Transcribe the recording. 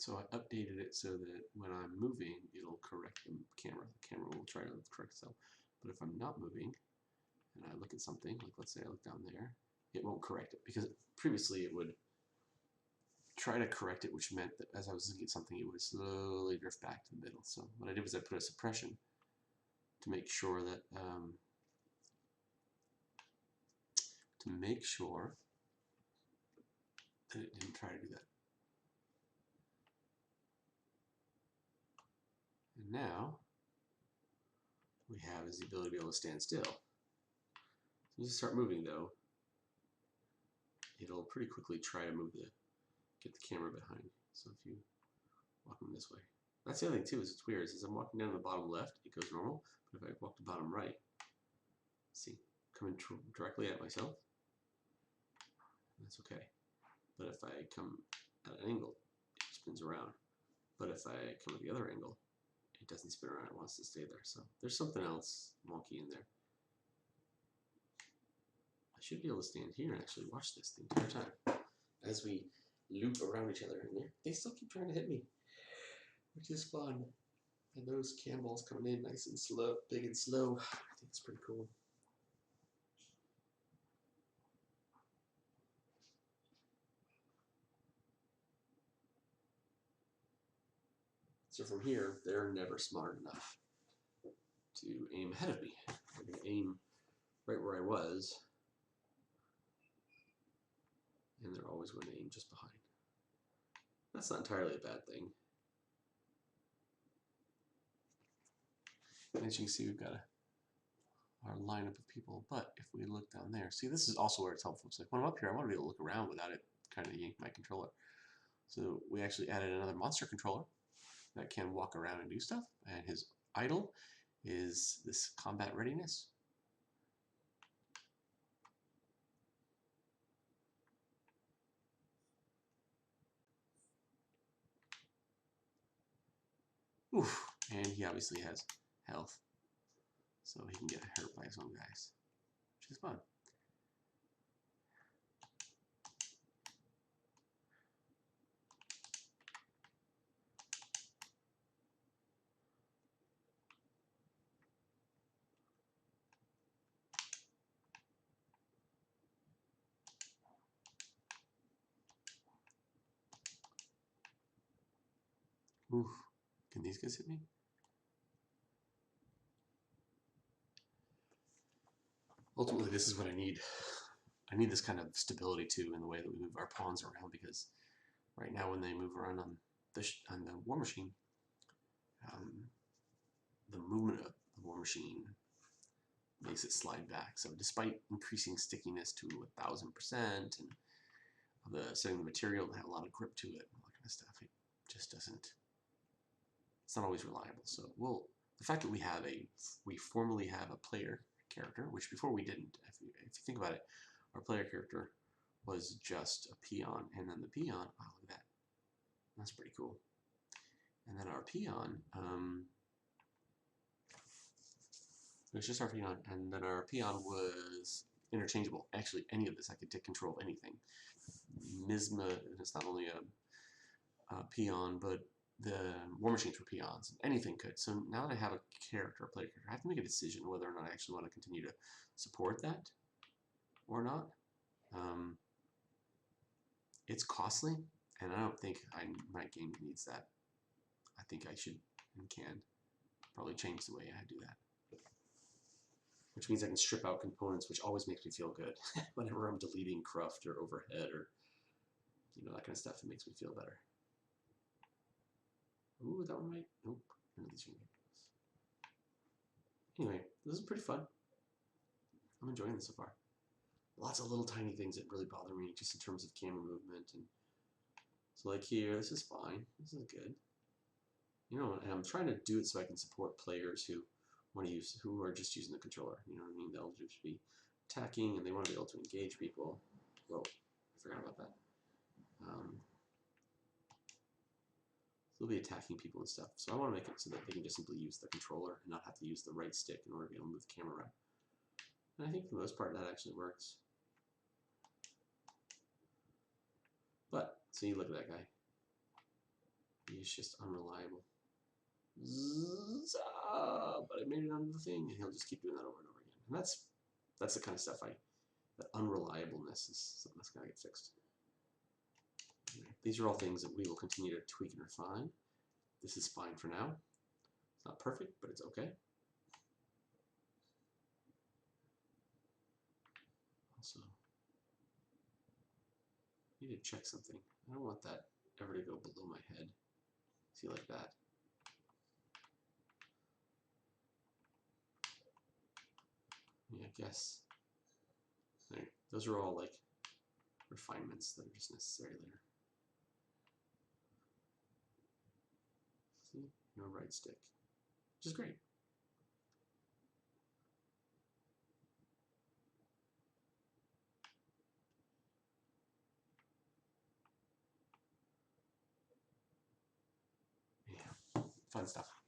So I updated it so that when I'm moving, it'll correct the camera. The camera will try to correct itself. But if I'm not moving, and I look at something, like let's say I look down there, it won't correct it. Because previously it would try to correct it, which meant that as I was looking at something, it would slowly drift back to the middle. So what I did was I put a suppression to make sure that it didn't try to do that. And now we have is the ability to be able to stand still. So as you start moving though, it'll pretty quickly try to get the camera behind. So if you walk them this way. That's the other thing too, is it's weird. As I'm walking down the bottom left, it goes normal. But if I walk to bottom right, see, coming directly at myself, that's okay. But if I come at an angle, it spins around. But if I come at the other angle, it doesn't spin around, it wants to stay there. So there's something else wonky in there. I should be able to stand here and actually watch this the entire time. As we loop around each other in there, they still keep trying to hit me, which is fun. And those cam balls coming in nice and slow, big and slow. I think it's pretty cool. So from here, they're never smart enough to aim ahead of me. They're going to aim right where I was, and they're always going to aim just behind. That's not entirely a bad thing. And as you can see, we've got our lineup of people. But if we look down there, see, this is also where it's helpful. It's like when I'm up here, I want to be able to look around without it kind of yank my controller. So we actually added another monster controller that can walk around and do stuff. And his idle is this combat readiness. Oof. And he obviously has health, so he can get hurt by his own guys, which is fun. Oof. Can these guys hit me? Ultimately, this is what I need. I need this kind of stability too in the way that we move our pawns around, because right now when they move around on the WarMachine, the movement of the WarMachine makes it slide back. So despite increasing stickiness to 1000% and setting the material to have a lot of grip to it and all that kind of stuff, it just doesn't. It's not always reliable. So the fact that we formally have a player character, which before we didn't. If you think about it, our player character was just a peon, and then the peon, wow, look at that. That's pretty cool. And then our peon, it was just our peon, and then our peon was interchangeable. Actually, any of this, I could take control of anything. Misma, it's not only a peon, but the WarMachines were peons. Anything could. So now that I have a character, a player character, I have to make a decision whether or not I actually want to continue to support that or not. It's costly, and I don't think my game needs that. I think I should and can probably change the way I do that. Which means I can strip out components, which always makes me feel good. Whenever I'm deleting cruft or overhead or that kind of stuff, it makes me feel better. Ooh, that one right? Nope. None of these are good. Anyway, this is pretty fun. I'm enjoying this so far. Lots of little tiny things that really bother me, just in terms of camera movement. And so like here, this is fine. This is good. And I'm trying to do it so I can support players who are just using the controller. You know what I mean? They'll just be attacking and they want to be able to engage people. Whoa, I forgot about that. They'll be attacking people and stuff. So I want to make it so that they can just simply use the controller and not have to use the right stick in order to be able to move the camera around. And I think for the most part that actually works. But, see, look at that guy. He's just unreliable. But I made it onto the thing, and he'll just keep doing that over and over again. And that's the kind of stuff that unreliableness is something that's gotta get fixed. These are all things that we will continue to tweak and refine. This is fine for now. It's not perfect, but it's okay. Also, I need to check something. I don't want that ever to go below my head. See, like that. Yeah, I guess. There. Those are all like refinements that are just necessary there. See, no right stick, which is great. Yeah, fun stuff.